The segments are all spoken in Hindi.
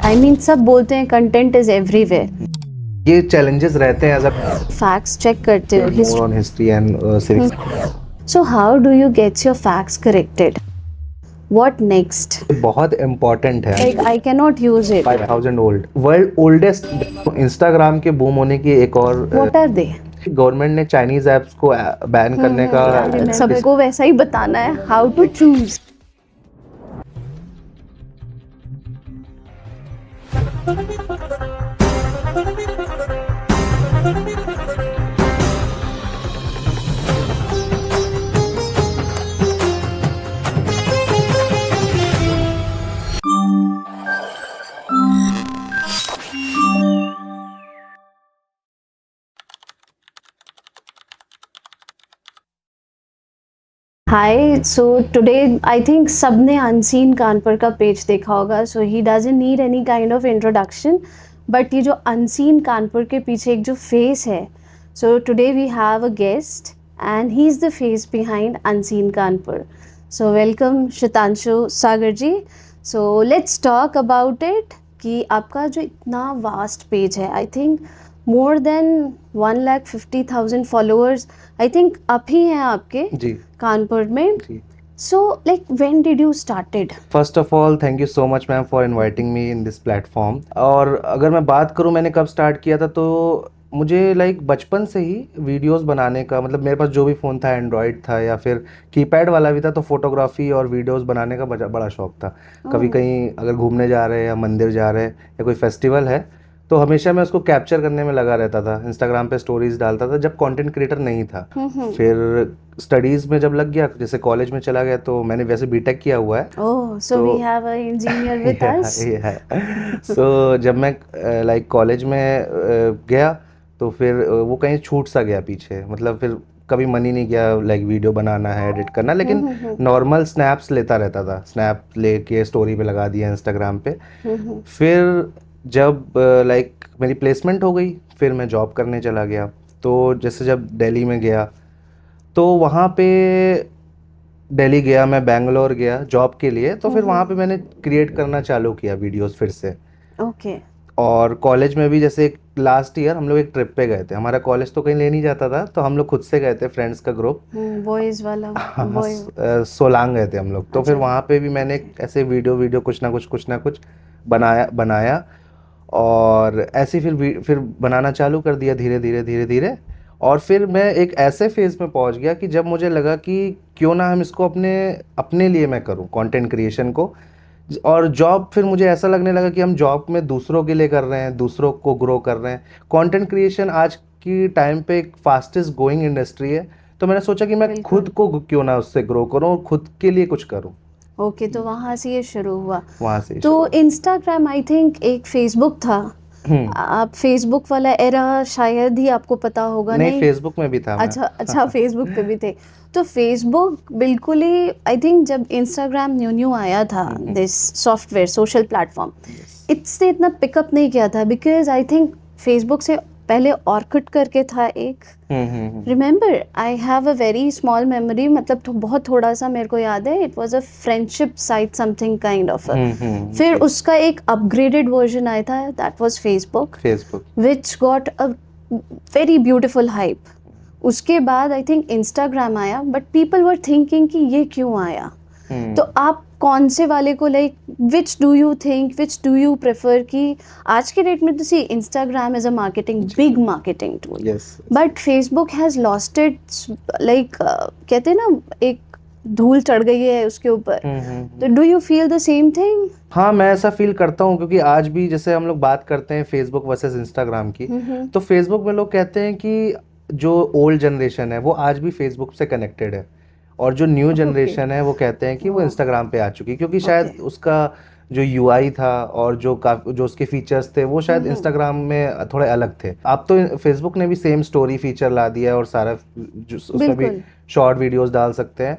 आई मीन सब बोलते हैं कंटेंट इज एवरीवेयर, ये चैलेंजेस रहते हैं एज अ फैक्ट्स चेक करते हो more on history and civics. So how do you get your facts corrected? What next? बहुत इम्पोर्टेंट है। Like I can not use it. 5000 old world oldest Instagram के बूम होने की एक और व्हाट आर दे? गवर्नमेंट ने चाइनीज ऐप्स को बैन करने का सबको वैसा ही बताना है, how to choose. Hi, so today I think सबने अनसीन कानपुर का पेज देखा होगा, so he doesn't need any kind of introduction, but ये जो अनसीन कानपुर के पीछे एक जो फेस है, so today we have a guest and he is the face behind unseen Kanpur. So welcome Shwetanshu Sagar ji. So let's talk about it कि आपका जो इतना वास्ट पेज है, I think more than 1,50,000 followers I think आप ही हैं आपके जी कानपुर में. जी. So like when did you started? First of all thank you so much ma'am for inviting me in this platform. और अगर मैं बात करूं मैंने कब स्टार्ट किया था, तो मुझे लाइक बचपन से ही वीडियोस बनाने का, मतलब मेरे पास जो भी फ़ोन था एंड्रॉयड था या फिर कीपैड वाला भी था, तो फोटोग्राफी और वीडियोस बनाने का बड़ा शौक था. कभी कहीं अगर घूमने जा रहे हैं या मंदिर जा रहे हैं या कोई फेस्टिवल है, तो हमेशा मैं उसको कैप्चर करने में लगा रहता था. इंस्टाग्राम पे स्टोरीज डालता था जब कंटेंट क्रिएटर नहीं था. फिर स्टडीज़ में जब लग गया, जैसे कॉलेज में चला गया, तो मैंने वैसे बीटेक किया हुआ है. Oh, so we have an engineer with us. सो जब मैं लाइक कॉलेज में गया, तो फिर वो कहीं छूट सा गया पीछे. मतलब फिर कभी मन ही नहीं किया लाइक वीडियो बनाना है, एडिट करना, लेकिन नॉर्मल स्नैप्स लेता रहता था. स्नैप लेके स्टोरी पे लगा दिया इंस्टाग्राम पे. फिर जब लाइक मेरी प्लेसमेंट हो गई, फिर मैं जॉब करने चला गया. तो जैसे जब दिल्ली में गया, तो वहाँ पे दिल्ली गया, मैं बेंगलोर गया जॉब के लिए, तो फिर वहाँ पे मैंने क्रिएट करना चालू किया वीडियोस फिर से. Okay. और कॉलेज में भी जैसे लास्ट ईयर हम लोग एक ट्रिप पे गए थे. हमारा कॉलेज तो कहीं ले नहीं जाता था, तो हम लोग खुद से गए थे, फ्रेंड्स का ग्रुप. Boys वाला. सोलांग गए थे हम लोग. तो फिर वहाँ पे भी मैंने ऐसे वीडियो कुछ ना कुछ बनाया. और ऐसे फिर बनाना चालू कर दिया धीरे धीरे. और फिर मैं एक ऐसे फेज़ में पहुंच गया कि जब मुझे लगा कि क्यों ना हम इसको अपने लिए मैं करूं कंटेंट क्रिएशन को. और जॉब फिर मुझे ऐसा लगने लगा कि हम जॉब में दूसरों के लिए कर रहे हैं, दूसरों को ग्रो कर रहे हैं. कंटेंट क्रिएशन आज की टाइम पे एक फास्टेस्ट ग्रोइंग इंडस्ट्री है. तो मैंने सोचा कि मैं खुद को क्यों ना उससे ग्रो करूं और खुद के लिए कुछ करूं. ओके, तो वहाँ से ये शुरू हुआ. वहाँ से तो इंस्टाग्राम आई थिंक एक फेसबुक था. आप फेसबुक वाला एरा शायद ही आपको पता होगा. नहीं, फेसबुक में भी था. अच्छा फेसबुक पे भी थे. तो फेसबुक बिल्कुल ही आई थिंक जब इंस्टाग्राम न्यू आया था, दिस सॉफ्टवेयर सोशल प्लेटफॉर्म, इससे इतना पिकअप नहीं किया था. बिकॉज आई थिंक फेसबुक से पहले ऑर्कुट करके था एक, remember, I have a very small memory, मतलब तो बहुत थोड़ा सा मेरे को याद है. It was a friendship site something kind of. फिर उसका एक अपग्रेडेड वर्जन आया था, that was Facebook which got a very beautiful hype. उसके बाद आई थिंक इंस्टाग्राम आया, बट पीपल वर थिंकिंग कि ये क्यों आया. तो आप कौन से वाले को like which do you prefer कि आज के डेट में तो see Instagram is a marketing big marketing tool, but Facebook has lost it, like कहते हैं ना एक धूल चढ़ गई है उसके ऊपर. तो do you feel the same thing? हाँ, मैं ऐसा फील करता हूँ, क्योंकि आज भी जैसे हम लोग बात करते हैं फेसबुक वर्सेस इंस्टाग्राम की, तो फेसबुक में लोग कहते हैं कि जो ओल्ड जनरेशन है वो आज भी फेसबुक से कनेक्टेड है, और जो न्यू जनरेशन है वो कहते हैं कि वो इंस्टाग्राम पे आ चुकी है, क्योंकि शायद उसका जो यूआई था और जो उसके फीचर्स थे वो शायद इंस्टाग्राम में थोड़े अलग थे. अब तो फेसबुक ने भी सेम स्टोरी फीचर ला दिया है और सारा उसमें भी शॉर्ट वीडियोस डाल सकते हैं.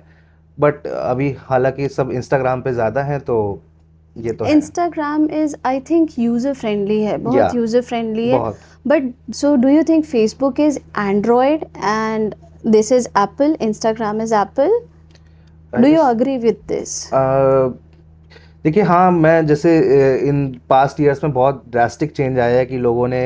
बट अभी हालांकि सब इंस्टाग्राम पे ज़्यादा है, तो ये तो Instagram is I think user friendly है, बहुत यूजर फ्रेंडली है. But so do you think Facebook is Android and this is Apple, Instagram is Apple? Do you agree with this? देखिए हाँ, मैं जैसे इन पास्ट ईयर्स में बहुत ड्रास्टिक चेंज आया है कि लोगों ने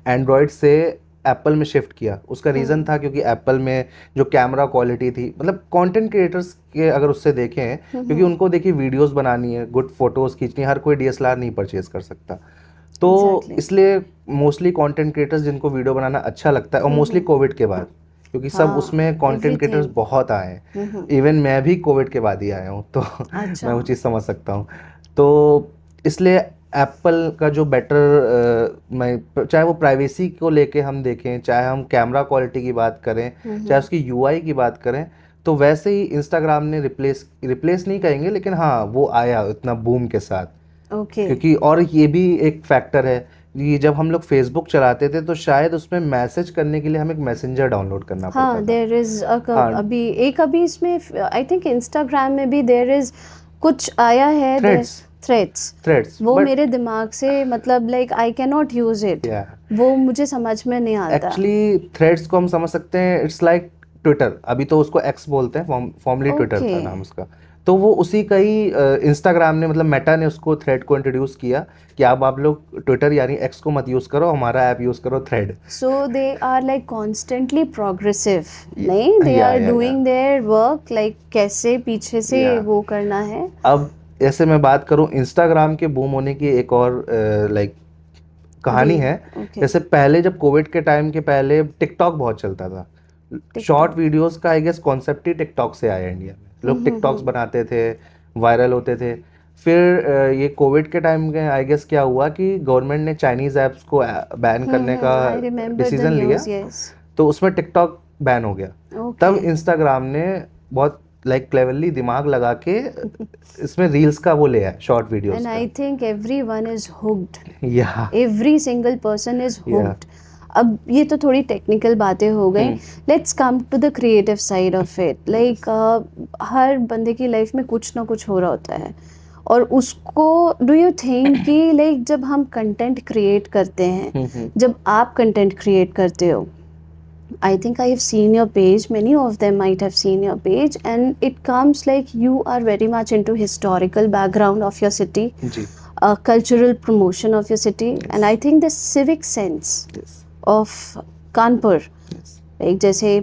एंड्रॉयड से एप्पल में शिफ्ट किया। उसका रीज़न था क्योंकि एप्पल में जो कैमरा क्वालिटी थी, मतलब कंटेंट क्रिएटर्स के अगर उससे देखें, क्योंकि उनको देखिए वीडियोस बनानी है, गुड फोटोज़ खींचनी है, हर कोई डीएसएलआर नहीं परचेज कर सकता। तो एग्जैक्टली। इसलिए मोस्टली कंटेंट क्रिएटर्स जिनको वीडियो बनाना अच्छा लगता है, और मोस्टली कोविड के बाद, क्योंकि सब हाँ, उसमें कंटेंट क्रिएटर्स एवरीथिंग। बहुत आए हैं। इवन मैं भी कोविड के बाद ही आया हूँ, तो अच्छा। मैं वो चीज़ समझ सकता हूँ। तो इसलिए एप्पल का जो बेटर, मैं चाहे वो प्राइवेसी को लेके हम देखें, चाहे हम कैमरा क्वालिटी की बात करें, चाहे उसकी यूआई की बात करें, तो वैसे ही इंस्टाग्राम ने रिप्लेस नहीं कहेंगे, लेकिन हाँ वो आया इतना बूम के साथ। ओके। क्योंकि और ये भी एक फैक्टर है, ये जब हम लोग फेसबुक चलाते थे तो शायद उसमें मैसेज करने के लिए हमें एक मैसेंजर डाउनलोड करना पड़ता हाँ, था। देर इज हाँ, अभी इसमें आई थिंक इंस्टाग्राम में भी देर इज कुछ आया है, थ्रेड्स थ्रेड्स। थ्रेड्स वो बट मेरे दिमाग से मतलब like I can not use it, या वो मुझे समझ में नहीं आता। एक्चुअली थ्रेड्स को हम समझ सकते हैं, इट्स लाइक ट्विटर, अभी तो उसको एक्स बोलते हैं, फॉर्मली ट्विटर ओके। था नाम उसका। तो वो उसी का ही इंस्टाग्राम ने, मतलब मेटा ने उसको थ्रेड को इंट्रोड्यूस किया कि अब आप लोग ट्विटर यानी एक्स को मत यूज़ करो, हमारा ऐप यूज़ करो, thread. So they are like constantly progressive, नहीं, दे या आर या या डूइंग देयर वर्क, लाइक कैसे पीछे से या वो करना है। अब ऐसे मैं बात करूं, इंस्टाग्राम के बूम होने की एक और लाइक कहानी है। ओके। जैसे पहले जब कोविड के टाइम के पहले टिकटॉक बहुत चलता था, शॉर्ट टिकटॉक। वीडियोस का आई गेस कॉन्सेप्ट ही टिकटॉक से आया इंडिया में। लोग टिकटॉक्स बनाते थे, वायरल होते थे। फिर ये कोविड के टाइम में आई गेस क्या हुआ कि गवर्नमेंट ने चाइनीज़ ऐप्स को बैन करने का आई रिमेम्बर द डिसीजन लिया, न्यूज़, यस। तो उसमें टिकटॉक बैन हो गया। ओके। तब इंस्टाग्राम ने बहुत लाइक क्लेवरली दिमाग लगा के इसमें रील्स का वो ले आया, शॉर्ट वीडियोस एंड का। I think everyone is hooked, या एवरी सिंगल पर्सन इज या हुक्ड। अब ये तो थोड़ी टेक्निकल बातें हो गई, let's come to the creative side of it. Like हर बंदे की लाइफ में कुछ ना कुछ हो रहा होता है, और उसको डू यू थिंक कि लाइक जब हम कंटेंट क्रिएट करते हैं, जब आप कंटेंट क्रिएट करते हो, I think I have seen your page, many of them might have seen your page, and it comes like you are very much into historical background of your city, ji, cultural promotion of your city, and I think the civic sense yes, of Kanpur, yes. like जैसे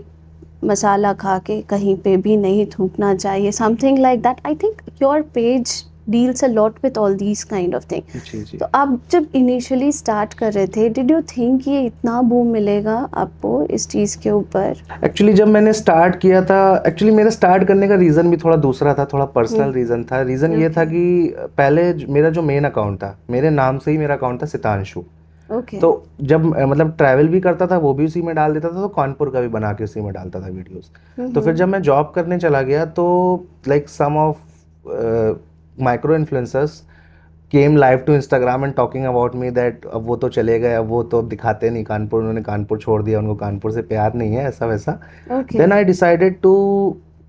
मसाला खा के कहीं पे भी नहीं थूकना चाहिए, something like that. I think your page deals a lot with all these kind of thing. जी जी। तो आप जब इनिशियली स्टार्ट कर रहे थे, डिड यू थिंक ये इतना बूम मिलेगा आपको इस चीज़ के ऊपर? एक्चुअली जब मैंने स्टार्ट किया था, एक्चुअली मेरा स्टार्ट करने का रीज़न भी थोड़ा दूसरा था, थोड़ा पर्सनल रीज़न था। रीज़न ये था कि पहले मेरा जो मेन अकाउंट था, मेरे नाम से ही मेरा अकाउंट था सितांशु। ओके। तो जब मतलब ट्रैवल भी करता था वो भी उसी में डाल देता था, तो कानपुर का भी बना के उसी में डालता था वीडियोस। तो फिर जब मैं जॉब करने चला गया तो like some of micro influencers came live to Instagram and talking about me that अब वो तो चले गए, अब वो तो अब दिखाते नहीं कानपुर, उन्होंने कानपुर छोड़ दिया, उनको कानपुर से प्यार नहीं है, ऐसा वैसा। Okay. Then I decided to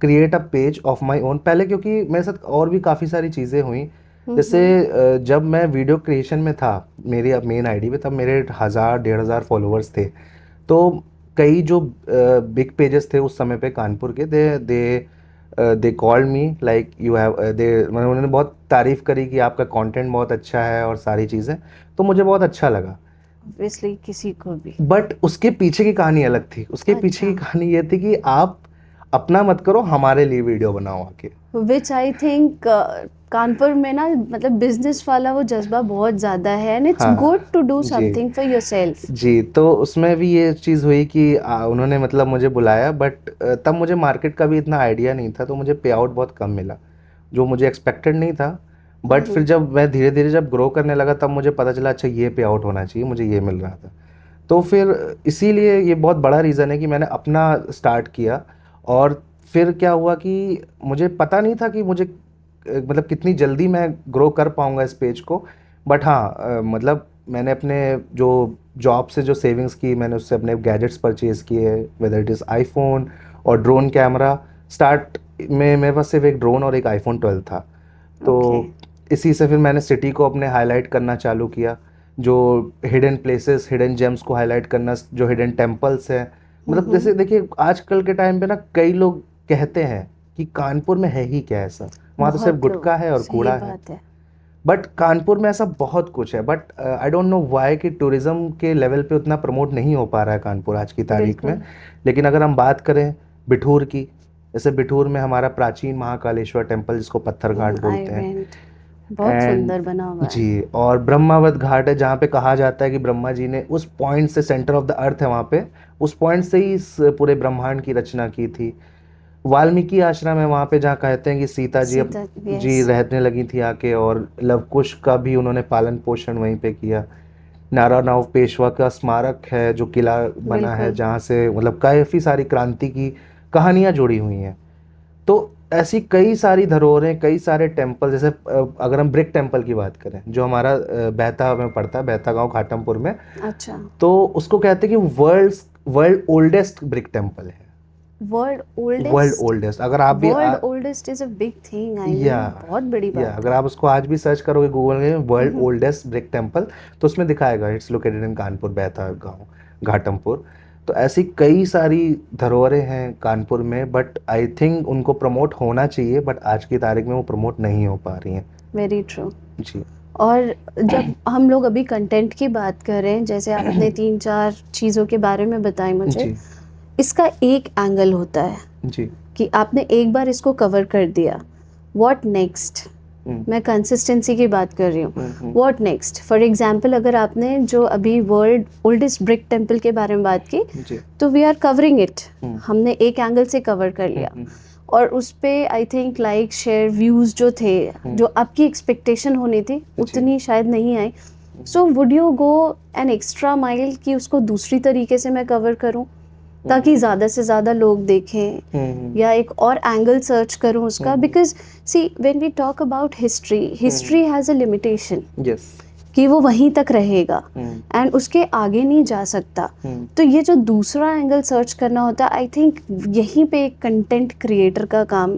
create a page of my own. पहले क्योंकि मेरे साथ और भी काफ़ी सारी चीज़ें हुई, जैसे जब मैं वीडियो क्रिएशन में था मेरी मेन आईडी पे, तब मेरे 1000-1500 फॉलोअर्स थे। तो कई जो बिग पेजेस थे उस समय पे कानपुर के, they called me like you have they, मतलब उन्होंने बहुत तारीफ़ करी कि आपका कंटेंट बहुत अच्छा है और सारी चीज़ें, तो मुझे बहुत अच्छा लगा। ऑब्वियसली किसी को भी। बट उसके पीछे की कहानी अलग थी। उसके पीछे की कहानी ये थी कि आप अपना मत करो, हमारे लिए वीडियो बनाओ आके। विच आई थिंक कानपुर में ना, मतलब बिजनेस वाला वो जज्बा बहुत ज़्यादा है, एंड इट्स हाँ गुड टू डू जी समथिंग फॉर योरसेल्फ। जी। तो उसमें भी ये चीज़ हुई कि उन्होंने मतलब मुझे बुलाया, बट तब मुझे मार्केट का भी इतना आइडिया नहीं था, तो मुझे पे आउट बहुत कम मिला, जो मुझे एक्सपेक्टेड नहीं था। बट फिर जब मैं धीरे धीरे जब ग्रो करने लगा, तब मुझे पता चला अच्छा ये पे आउट होना चाहिए, मुझे ये मिल रहा था। तो फिर इसीलिए ये बहुत बड़ा रीज़न है कि मैंने अपना स्टार्ट किया। और फिर क्या हुआ कि मुझे पता नहीं था कि मुझे मतलब कितनी जल्दी मैं ग्रो कर पाऊँगा इस पेज को। बट हाँ मतलब मैंने अपने जो जॉब से जो सेविंग्स की, मैंने उससे अपने गैजेट्स परचेज़ किए, वेदर इट इज़ आईफोन और ड्रोन कैमरा। स्टार्ट में मेरे पास सिर्फ एक ड्रोन और एक आईफोन 12 था। तो इसी से फिर मैंने सिटी को अपने हाईलाइट करना चालू किया, जो हिडन प्लेसेस, हिडन जेम्स को हाईलाइट करना, जो हिडन टेम्पल्स हैं। मतलब जैसे देखिए आजकल के टाइम पे ना कई लोग कहते हैं कि कानपुर में है ही क्या ऐसा, वहाँ तो सिर्फ बहुत लोग, गुटखा है और सही कूड़ा है। बात है। बट कानपुर में ऐसा बहुत कुछ है, but I don't know why कि टूरिज्म के लेवल पे उतना प्रमोट नहीं हो पा रहा है कानपुर आज की तारीख में। लेकिन अगर हम बात करें बिठूर की, जैसे बिठूर में हमारा प्राचीन महाकालेश्वर टेम्पल जिसको पत्थर घाट बोलते हैं, बहुत सुंदर बना हुआ है जी, और ब्रह्मावत घाट है जहाँ पे कहा जाता है कि ब्रह्मा जी ने उस पॉइंट से, सेंटर ऑफ द अर्थ है वहाँ पे, उस पॉइंट से ही इस पूरे ब्रह्मांड की रचना की थी। वाल्मीकि आश्रम है वहाँ पे जहाँ कहते हैं कि सीता जी जी रहने लगी थी आके, और लवकुश का भी उन्होंने पालन पोषण वहीं पे किया। नारायणराव पेशवा का स्मारक है जो किला बना है, जहाँ से मतलब काफ़ी सारी क्रांति की कहानियाँ जुड़ी हुई हैं। तो ऐसी कई सारी धरोहरें, कई सारे टेम्पल, जैसे अगर हम ब्रिक टेम्पल की बात करें जो हमारा बेहता में पड़ता है, बेहता गांव घाटमपुर में, अच्छा, तो उसको कहते हैं कि वर्ल्ड ओल्डेस्ट ब्रिक टेम्पल है। वर्ल्ड ओल्डेस्ट, अगर आप भी world oldest is a big thing, I mean बहुत बड़ी बात है। अगर आप उसको आज भी सर्च करोगे गूगल में वर्ल्ड ओल्डेस्ट ब्रिक टेम्पल, तो उसमें दिखाएगा इट्स लोकेटेड इन कानपुर, बेहता गांव घाटमपुर। तो ऐसी कई सारी धरोहरें हैं कानपुर में, बट आई थिंक उनको प्रमोट होना चाहिए, बट आज की तारीख में वो प्रमोट नहीं हो पा रही हैं। वेरी ट्रू जी। और जब हम लोग अभी कंटेंट की बात करें, जैसे आपने 3-4 चीज़ों के बारे में बताई मुझे, जी इसका एक एंगल होता है जी कि आपने एक बार इसको कवर कर दिया, व्हाट नेक्स्ट। मैं कंसिस्टेंसी की बात कर रही हूँ, व्हाट नेक्स्ट। फॉर एग्जांपल अगर आपने जो अभी वर्ल्ड ओल्डेस्ट ब्रिक टेम्पल के बारे में बात की, तो वी आर कवरिंग इट, हमने एक एंगल से कवर कर लिया, और उस पे I think like share views जो थे, जो आपकी एक्सपेक्टेशन होनी थी उतनी शायद नहीं आई। So would you go an extra mile कि उसको दूसरी तरीके से मैं कवर करूँ ताकि ज़्यादा से ज़्यादा लोग देखें, या एक और एंगल सर्च करूं उसका? Because see when we talk about history has a limitation, कि वो वहीं तक रहेगा एंड उसके आगे नहीं जा सकता। तो ये जो दूसरा एंगल सर्च करना होता है, आई थिंक यहीं पे एक कंटेंट क्रिएटर का काम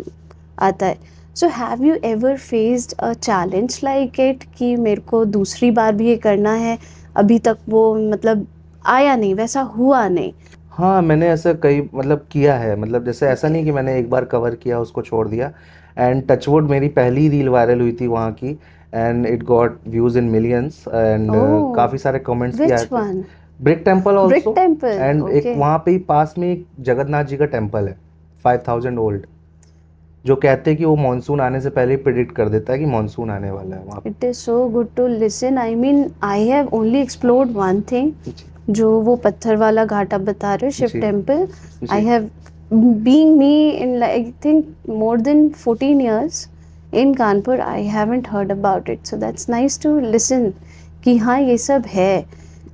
आता है। So have you ever faced a challenge like it कि मेरे को दूसरी बार भी ये करना है, अभी तक वो मतलब आया नहीं, वैसा हुआ नहीं? हाँ, मैंने ऐसा कई मतलब किया है, मतलब जैसे ऐसा नहीं कि मैंने एक बार कवर किया उसको छोड़ दिया। एंड टचवुड मेरी पहली रील वायरल हुई थी वहाँ की, and it got views in millions, and काफ़ी सारे कमेंट्स भी आए थे। ब्रिक टेम्पल ऑल्सो, एंड एक वहाँ पे ही पास में एक जगन्नाथ जी का टेम्पल है 5000 ओल्ड, जो कहते हैं कि वो मानसून आने से पहले प्रिडिक्ट कर देता है कि मानसून आने वाला है वहाँ पे। It is so good to listen. I mean I have only explored one thing, जो वो पत्थर वाला घाट आप बता रहे हो, Shiv temple. I have being me in I think more than 14 years in Kanpur, I haven't heard about it. So that's nice to listen कि हाँ ये सब है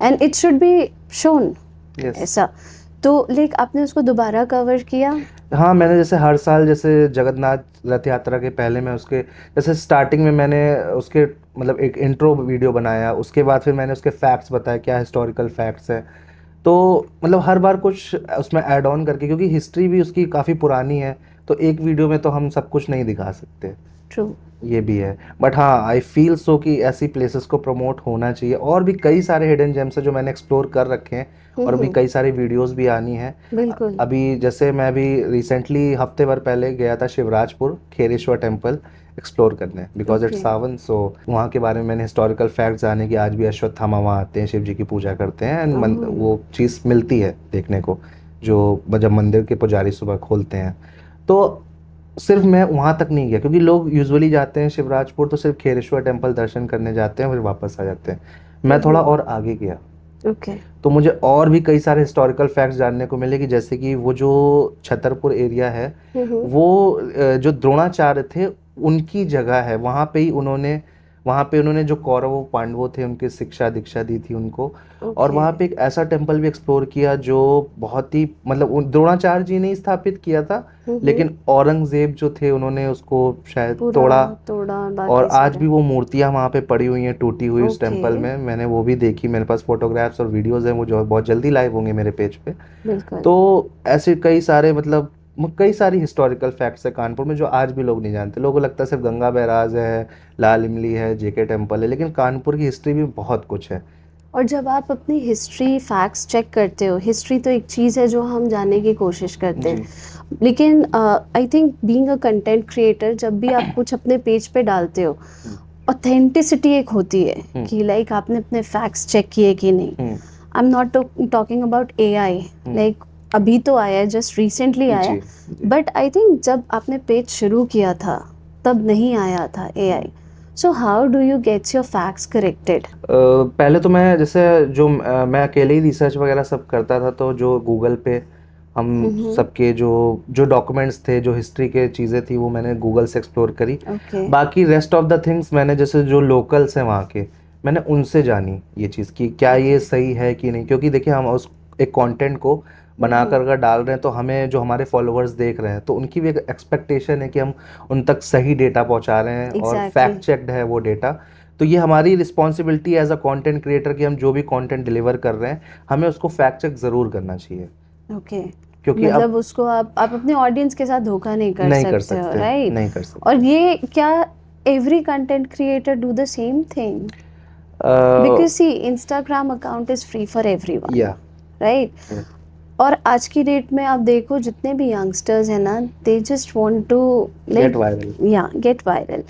and it should be shown ऐसा। तो लाइक आपने उसको दोबारा कवर किया? हाँ, मैंने जैसे हर साल, जैसे जगन्नाथ रथ यात्रा के पहले मैं उसके जैसे स्टार्टिंग में मैंने उसके मतलब एक इंट्रो वीडियो बनाया, उसके बाद फिर मैंने उसके फैक्ट्स बताए, क्या हिस्टोरिकल फैक्ट्स हैं। तो मतलब हर बार कुछ उसमें ऐड ऑन करके, क्योंकि हिस्ट्री भी उसकी काफ़ी पुरानी है, तो एक वीडियो में तो हम सब कुछ नहीं दिखा सकते। ट्रू, ये भी है, बट हाँ आई फील सो कि ऐसी प्लेसेस को प्रमोट होना चाहिए। और भी कई सारे हिडन जेम्स हैं जो मैंने एक्सप्लोर कर रखे हैं, और भी कई सारी वीडियोस भी आनी है। बिल्कुल। अभी जैसे मैं भी रिसेंटली हफ्ते भर पहले गया था शिवराजपुर खेरेश्वर टेम्पल एक्सप्लोर करने, बिकॉज इट्स सावन। सो वहाँ के बारे में मैंने हिस्टोरिकल फैक्ट जाने कि आज भी अश्वत्थामा वहाँ आते हैं, शिव जी की पूजा करते हैं, एंड वो चीज़ मिलती है देखने को, जो जब मंदिर के पुजारी सुबह खोलते हैं। तो सिर्फ मैं वहाँ तक नहीं गया, क्योंकि लोग यूजुअली जाते हैं शिवराजपुर तो सिर्फ खेरेश्वर टेम्पल दर्शन करने जाते हैं, फिर वापस आ जाते हैं। मैं थोड़ा और आगे गया, तो मुझे और भी कई सारे हिस्टोरिकल फैक्ट्स जानने को मिले, कि जैसे कि वो जो छतरपुर एरिया है, वो जो द्रोणाचार्य थे उनकी जगह है, वहाँ पे उन्होंने जो कौरवों पांडवों थे उनकी शिक्षा दीक्षा दी थी उनको। और वहाँ पे एक ऐसा टेम्पल भी एक्सप्लोर किया जो बहुत ही मतलब द्रोणाचार्य जी ने ही स्थापित किया था, लेकिन औरंगजेब जो थे उन्होंने उसको शायद तोड़ा, और आज भी वो मूर्तियाँ वहाँ पे पड़ी हुई हैं टूटी हुई उस टेम्पल में। मैंने वो भी देखी, मेरे पास फोटोग्राफ्स और वीडियोस हैं, वो जो बहुत जल्दी लाइव होंगे मेरे पेज पे। तो ऐसे कई सारे मतलब कई सारी हिस्टोरिकल फैक्ट्स है कानपुर में जो आज भी लोग नहीं जानते। लोगों को लगता है सिर्फ गंगा बैराज है, लाल इमली है, जेके टेम्पल है, लेकिन कानपुर की हिस्ट्री भी बहुत कुछ है। और जब आप अपनी हिस्ट्री फैक्ट्स चेक करते हो, हिस्ट्री तो एक चीज़ है जो हम जानने की कोशिश करते हैं, लेकिन I think being a content creator, जब भी आप कुछ अपने पेज पे डालते हो, ऑथेंटिसिटी एक होती है कि लाइक आपने अपने फैक्ट्स चेक किए कि नहीं. I am not talking about AI, like अभी तो आया है, जस्ट रिसेंटली आया, बट आई थिंक जब आपने पेज शुरू किया था तब नहीं आया था AI. So how do you gets your facts corrected? पहले तो मैं जैसे जो मैं अकेले ही रिसर्च वगैरह सब करता था, तो जो गूगल पे हम सबके जो डॉक्यूमेंट्स थे, जो हिस्ट्री के चीज़ें थी, वो मैंने गूगल से एक्सप्लोर करी. बाकी रेस्ट ऑफ द थिंग्स मैंने जैसे जो लोकल्स हैं वहाँ के, मैंने उनसे जानी ये चीज़ कि क्या ये सही है कि नहीं. क्योंकि देखिए हम उस एक कंटेंट को बनाकर अगर डाल रहे हैं तो हमें जो हमारे फॉलोअर्स देख रहे हैं तो उनकी भी एक एक्सपेक्टेशन है कि हम उन तक सही डेटा पहुंचा रहे हैं और फैक्ट चेक्ड है वो डेटा. तो ये हमारी responsibility as a content creator कि हम जो भी कंटेंट डिलीवर कर रहे हैं हमें उसको फैक्ट चेक ज़रूर करना चाहिए. ओके. क्योंकि मतलब उसको आप अपने ऑडियंस के साथ धोखा नहीं कर सकते हो, राइट? नहीं कर सकते. और ये क्या every content creator do the same thing? Because see Instagram account is free for everyone, या राइट? और आज की डेट में आप देखो जितने भी यंगस्टर्स हैं ना, they just want to get viral. Get viral.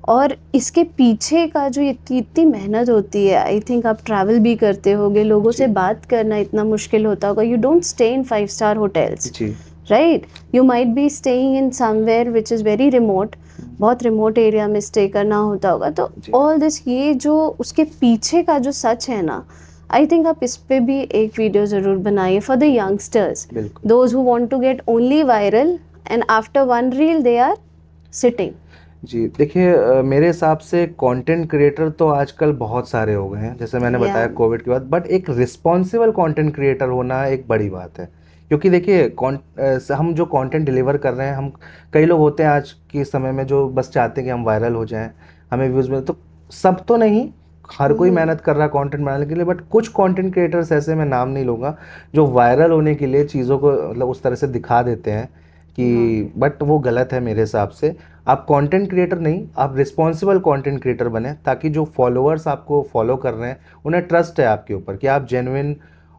और इसके पीछे का जो इतनी मेहनत होती है, आई थिंक आप ट्रैवल भी करते होगे, लोगों से बात करना इतना मुश्किल होता होगा. You don't stay in 5-star hotels, right? You might be staying in somewhere which is very remote, बहुत रिमोट एरिया में स्टे करना होता होगा. तो ऑल दिस, ये जो उसके पीछे का जो सच है ना, आई थिंक आप इस पे भी एक वीडियो ज़रूर बनाइए for the youngsters, those who want to get only viral and after one reel they are sitting. जी देखिए, मेरे हिसाब से कंटेंट क्रिएटर तो आजकल बहुत सारे हो गए हैं, जैसे मैंने बताया कोविड के बाद. बट एक रिस्पॉन्सिबल कंटेंट क्रिएटर होना एक बड़ी बात है. क्योंकि देखिए हम जो कंटेंट डिलीवर कर रहे हैं, हम कई लोग होते हैं आज के समय में जो बस चाहते हैं कि हम वायरल हो जाएं, हमें व्यूज़ मिले. तो सब तो नहीं, हर कोई मेहनत कर रहा है कंटेंट बनाने के लिए. बट कुछ कंटेंट क्रिएटर्स ऐसे, मैं नाम नहीं लूँगा, जो वायरल होने के लिए चीज़ों को मतलब उस तरह से दिखा देते हैं कि बट वो गलत है मेरे हिसाब से. आप कंटेंट क्रिएटर नहीं, आप रिस्पॉन्सिबल कंटेंट क्रिएटर बने, ताकि जो फॉलोअर्स आपको फॉलो कर रहे हैं उन्हें ट्रस्ट है आपके ऊपर कि आप जेन्युइन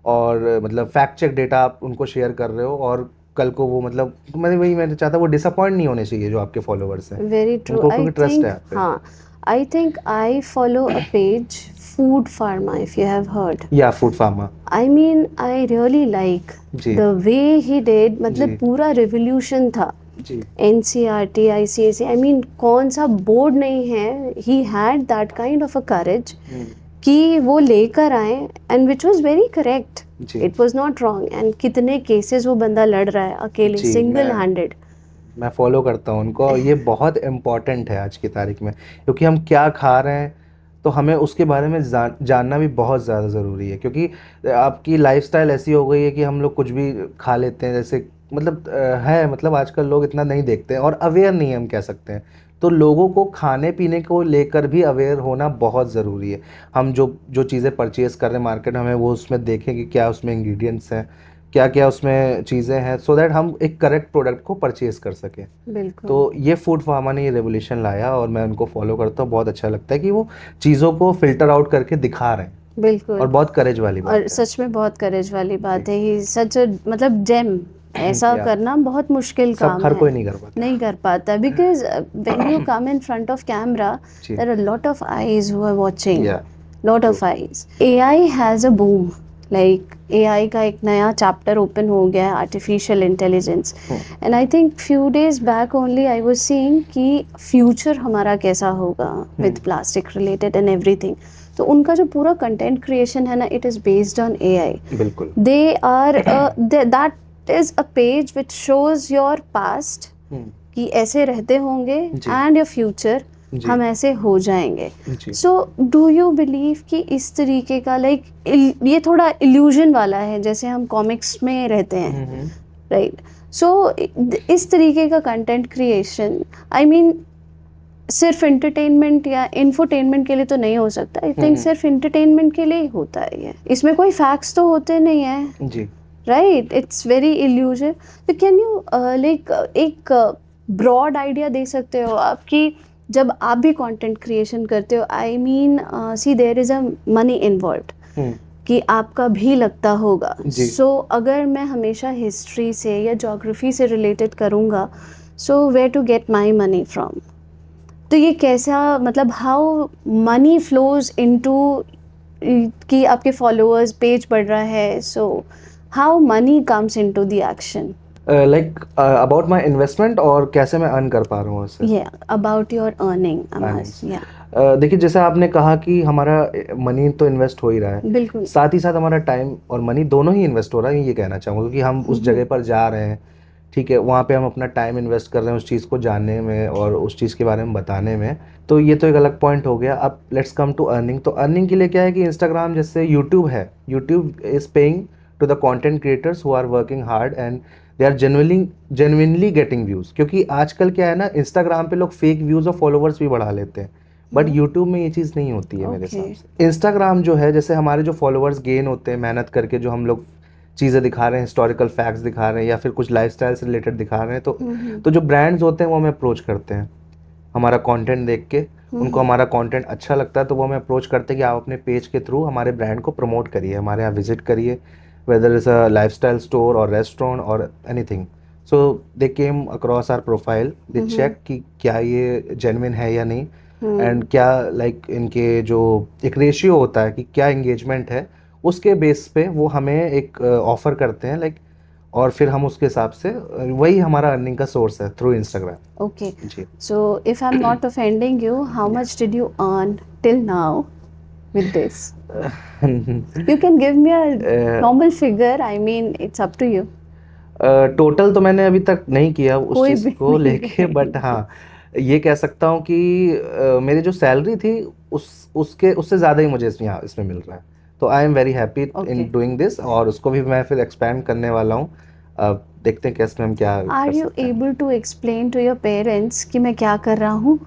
और मतलब फैक्ट चेक डेटा आप उनको शेयर कर रहे हो. और कल को वो मतलब मैं चाहता हूँ वो डिसअपॉइंट नहीं होने चाहिए जो आपके फॉलोअर्स हैं. Very true. उनको ट्रस्ट है आप पे. हाँ, I think I follow a page, Food Pharma, if you have heard. Yeah, Food Pharma. I mean, I really like the way he did. मतलब पूरा revolution था. NCERT, ICSE. I mean, कौन सा बोर्ड नहीं है. He had that kind of a courage कि वो लेकर आए, and which was very correct. It was not wrong. And कितने cases वो बंदा लड़ रहा है अकेले, single handed. मैं फॉलो करता हूँ उनको. ये बहुत इम्पॉर्टेंट है आज की तारीख में, क्योंकि हम क्या खा रहे हैं तो हमें उसके बारे में जानना भी बहुत ज़्यादा ज़रूरी है. क्योंकि आपकी लाइफस्टाइल ऐसी हो गई है कि हम लोग कुछ भी खा लेते हैं, जैसे मतलब है, मतलब आजकल लोग इतना नहीं देखते हैं और अवेयर नहीं है, हम कह सकते हैं. तो लोगों को खाने पीने को लेकर भी अवेयर होना बहुत ज़रूरी है. हम जो चीज़ें परचेज़ कर रहे हैं मार्केट में, हमें वो उसमें देखें कि क्या उसमें इंग्रेडिएंट्स हैं, क्या क्या उसमें चीज़ें हैं, सो दैट हम एक करेक्ट प्रोडक्ट को परचेज़ कर सकें. बिल्कुल. तो ये फूड फार्मा ने ये रेवोल्यूशन लाया और मैं उनको फॉलो करता हूँ. बहुत अच्छा लगता है कि वो चीज़ों को फिल्टर आउट करके दिखा रहे हैं. बिल्कुल. और बहुत करेज वाली बात और है. सच में बहुत करेज वाली बात है. ही सच मतलब जेम. ऐसा करना बहुत मुश्किल काम है. हर कोई नहीं कर पाता. Because when you come in front of camera, there are lot of eyes who are watching, lot of eyes. AI has a boom. Like AI का एक नया चैप्टर ओपन हो गया है, artificial intelligence. And I think few days back only I was seeing कि फ्यूचर हमारा कैसा होगा with plastic related and everything. तो उनका जो पूरा कंटेंट क्रिएशन है ना, it is based on AI. बिल्कुल. They are that is a page which shows your past कि ऐसे रहते होंगे एंड योर फ्यूचर हम ऐसे हो जाएंगे. सो डू यू बिलीव कि इस तरीके का लाइक ये थोड़ा इल्यूजन वाला है, जैसे हम कॉमिक्स में रहते हैं, राइट? सो इस तरीके का कंटेंट क्रिएशन, आई मीन सिर्फ एंटरटेनमेंट या इन्फोटेनमेंट के लिए तो नहीं हो सकता. आई थिंक सिर्फ एंटरटेनमेंट के लिए ही होता है ये. इसमें कोई फैक्ट्स तो होते नहीं है जी, राइट? It's very elusive. तो कैन यू लाइक एक ब्रॉड आइडिया दे सकते हो आप कि जब आप भी कंटेंट क्रिएशन करते हो, I mean see there is a money involved कि आपका भी लगता होगा. सो अगर मैं हमेशा हिस्ट्री से या ज्योग्राफी से रिलेटेड करूँगा, so where to get my money from? तो ये कैसा, मतलब हाउ मनी फ्लोज इनटू, कि आपके फॉलोअर्स पेज बढ़ रहा है, so how many comes into the action? Like about my investment और कैसे मैं अर्न कर पा रहा हूँ उससे। या अबाउट योर अर्निंग, Earnings. या देखिए जैसे आपने कहा कि हमारा मनी तो इन्वेस्ट हो ही रहा है, बिल्कुल। साथ ही साथ हमारा टाइम और मनी दोनों ही इन्वेस्ट हो रहा है, ये कहना चाहूँगा, क्योंकि हम उस जगह पर जा रहे हैं, ठीक है, वहाँ पे हम अपना टाइम इन्वेस्ट कर रहे हैं उस चीज़ को जानने में और उस चीज़ के बारे में बताने में, तो ये तो एक अलग पॉइंट हो गया। अब लेट्स कम टू अर्निंग। तो अर्निंग के लिए क्या है कि इंस्टाग्राम जैसे यूट्यूब है, YouTube is paying to the content creators who are working hard and they are genuinely getting views. क्योंकि आजकल क्या है ना, इंस्टाग्राम पे लोग फेक व्यूज़ और फॉलोवर्स भी बढ़ा लेते हैं, बट यूट्यूब में ये चीज़ नहीं होती है मेरे हिसाब से। इंस्टाग्राम जो है, जैसे हमारे जो फॉलोअर्स गेन होते हैं मेहनत करके, जो हम लोग चीज़ें दिखा रहे हैं, हिस्टोरिकल फैक्ट्स दिखा रहे हैं या फिर कुछ लाइफस्टाइल से रिलेटेड दिखा रहे हैं, तो जो ब्रांड्स होते हैं वो हमें अप्रोच करते हैं हमारा कंटेंट देख के। उनको हमारा कंटेंट अच्छा लगता है तो वो हमें अप्रोच करते हैं कि आप अपने पेज के थ्रू हमारे ब्रांड को प्रमोट करिए, हमारे यहाँ विजिट करिए, whether is a lifestyle store और रेस्टोरेंट और anything. So they came across our profile, they check कि क्या ये जेन्युइन है या नहीं, एंड क्या लाइक इनके जो एक रेशियो होता है कि क्या एंगेजमेंट है, उसके बेस पे वो हमें एक ऑफ़र करते हैं, लाइक, और फिर हम उसके हिसाब से वही हमारा अर्निंग का सोर्स है थ्रू इंस्टाग्राम। Okay. जी। So if I'm not offending you, how much did you earn till now with this? You can give me a normal figure. I mean, it's up to you. Total तो मैंने अभी तक नहीं किया उस कोई चीज़ भी को नहीं लेके, बट हाँ ये कह सकता हूँ कि मेरी जो सैलरी थी उसके उससे ज़्यादा ही मुझे इसमें मिल रहा है, तो I am very happy in doing this, और उसको भी मैं फिर एक्सपैंड करने वाला हूँ। देखते हैं कि इसमें हम क्या Are कर you सकते हैं। able to explain to your parents कि मैं क्या कर रहा हूँ?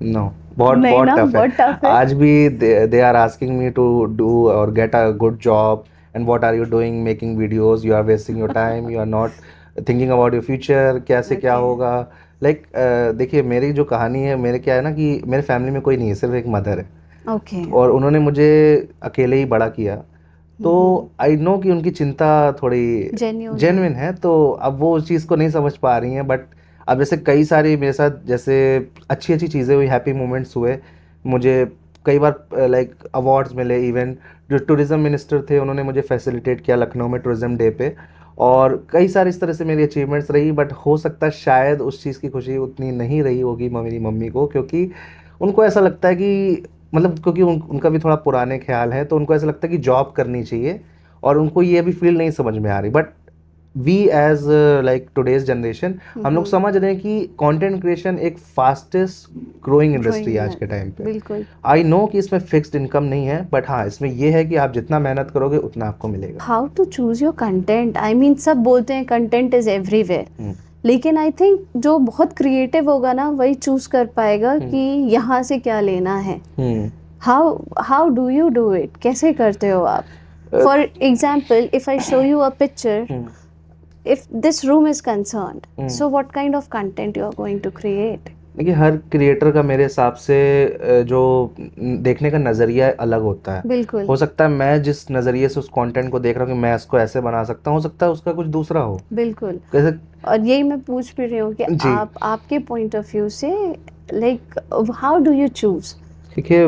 नो, बहुत नहीं बहुत ना, टफ बहुत है tough है। आज भी। They are asking me to do और get a good job, and what are you doing, making videos, you are wasting your time, you are not thinking about your future, कैसे क्या Okay. होगा। लाइक देखिए मेरी जो कहानी है, मेरे क्या है ना कि मेरे फैमिली में कोई नहीं है, सिर्फ एक मदर है, Okay. और उन्होंने मुझे अकेले ही बड़ा किया, तो आई नो कि उनकी चिंता थोड़ी Genuine है। जेन्युइन है, तो अब वो उस चीज़ को नहीं समझ पा रही हैं। बट अब जैसे कई सारी मेरे साथ जैसे अच्छी अच्छी चीज़ें हुई, हैप्पी मोमेंट्स हुए, मुझे कई बार लाइक अवार्ड्स मिले, इवन जो टूरिज़्म मिनिस्टर थे उन्होंने मुझे फैसिलिटेट किया लखनऊ में टूरिज़्म डे पे, और कई सारी इस तरह से मेरी अचीवमेंट्स रही। बट हो सकता है शायद उस चीज़ की खुशी उतनी नहीं रही होगी मेरी मम्मी को, क्योंकि उनको ऐसा लगता है कि मतलब क्योंकि उनका भी थोड़ा पुराने ख्याल है, तो उनको ऐसा लगता है कि जॉब करनी चाहिए, और उनको ये अभी फील नहीं समझ में आ रही। But we as like today's generation, हम लोग समझ रहे हैं कि कंटेंट क्रिएशन एक फास्टेस्ट ग्रोइंग इंडस्ट्री है आज के टाइम पे। बिल्कुल। आई नो कि इसमें फिक्स्ड इनकम नहीं है, बट हाँ इसमें ये है कि आप जितना मेहनत करोगे उतना आपको मिलेगा। How to choose your content? I mean सब बोलते हैं कंटेंट इज एवरीवेयर, लेकिन आई थिंक जो बहुत क्रिएटिव होगा ना वही चूज कर पाएगा कि यहाँ से क्या लेना है। How do you do it? कैसे करते हो आप? For example, if I show you a picture, if this room is concerned, so what kind of content you are going to create? देखिए हर क्रिएटर का मेरे हिसाब से जो देखने का नज़रिया अलग होता है। बिल्कुल। हो सकता है मैं जिस नज़रिए से उस कंटेंट को देख रहा हूँ कि मैं इसको ऐसे बना सकता हूँ, हो सकता है उसका कुछ दूसरा हो। बिल्कुल। कैसे? और यही मैं पूछ भी रही हूँ कि जी। आपके पॉइंट ऑफ व्यू से like how do you choose? देखिए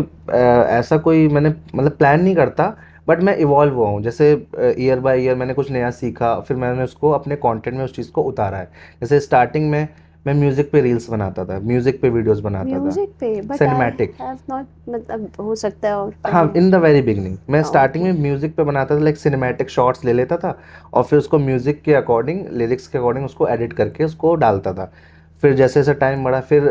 ऐसा कोई मैंने मतलब प्लान नहीं करता, बट मैं इवॉल्व हुआ हूँ, जैसे ईयर बाय ईयर मैंने कुछ नया सीखा, फिर मैंने उसको अपने कंटेंट में उस चीज़ को उतारा है। जैसे स्टार्टिंग में मैं म्यूज़िक पे रील्स बनाता था, म्यूज़िक पे वीडियोस बनाता था, म्यूजिक पे? But cinematic. I have not, मतलब हो सकता है और हाँ, इन द वेरी बिगनिंग मैं स्टार्टिंग Okay. में म्यूज़िक पे बनाता था, लाइक सिनेमैटिक शॉट्स ले लेता था और फिर उसको म्यूज़िक के अकॉर्डिंग, लिरिक्स के अकॉर्डिंग उसको एडिट करके उसको डालता था। फिर जैसे जैसे टाइम बढ़ा, फिर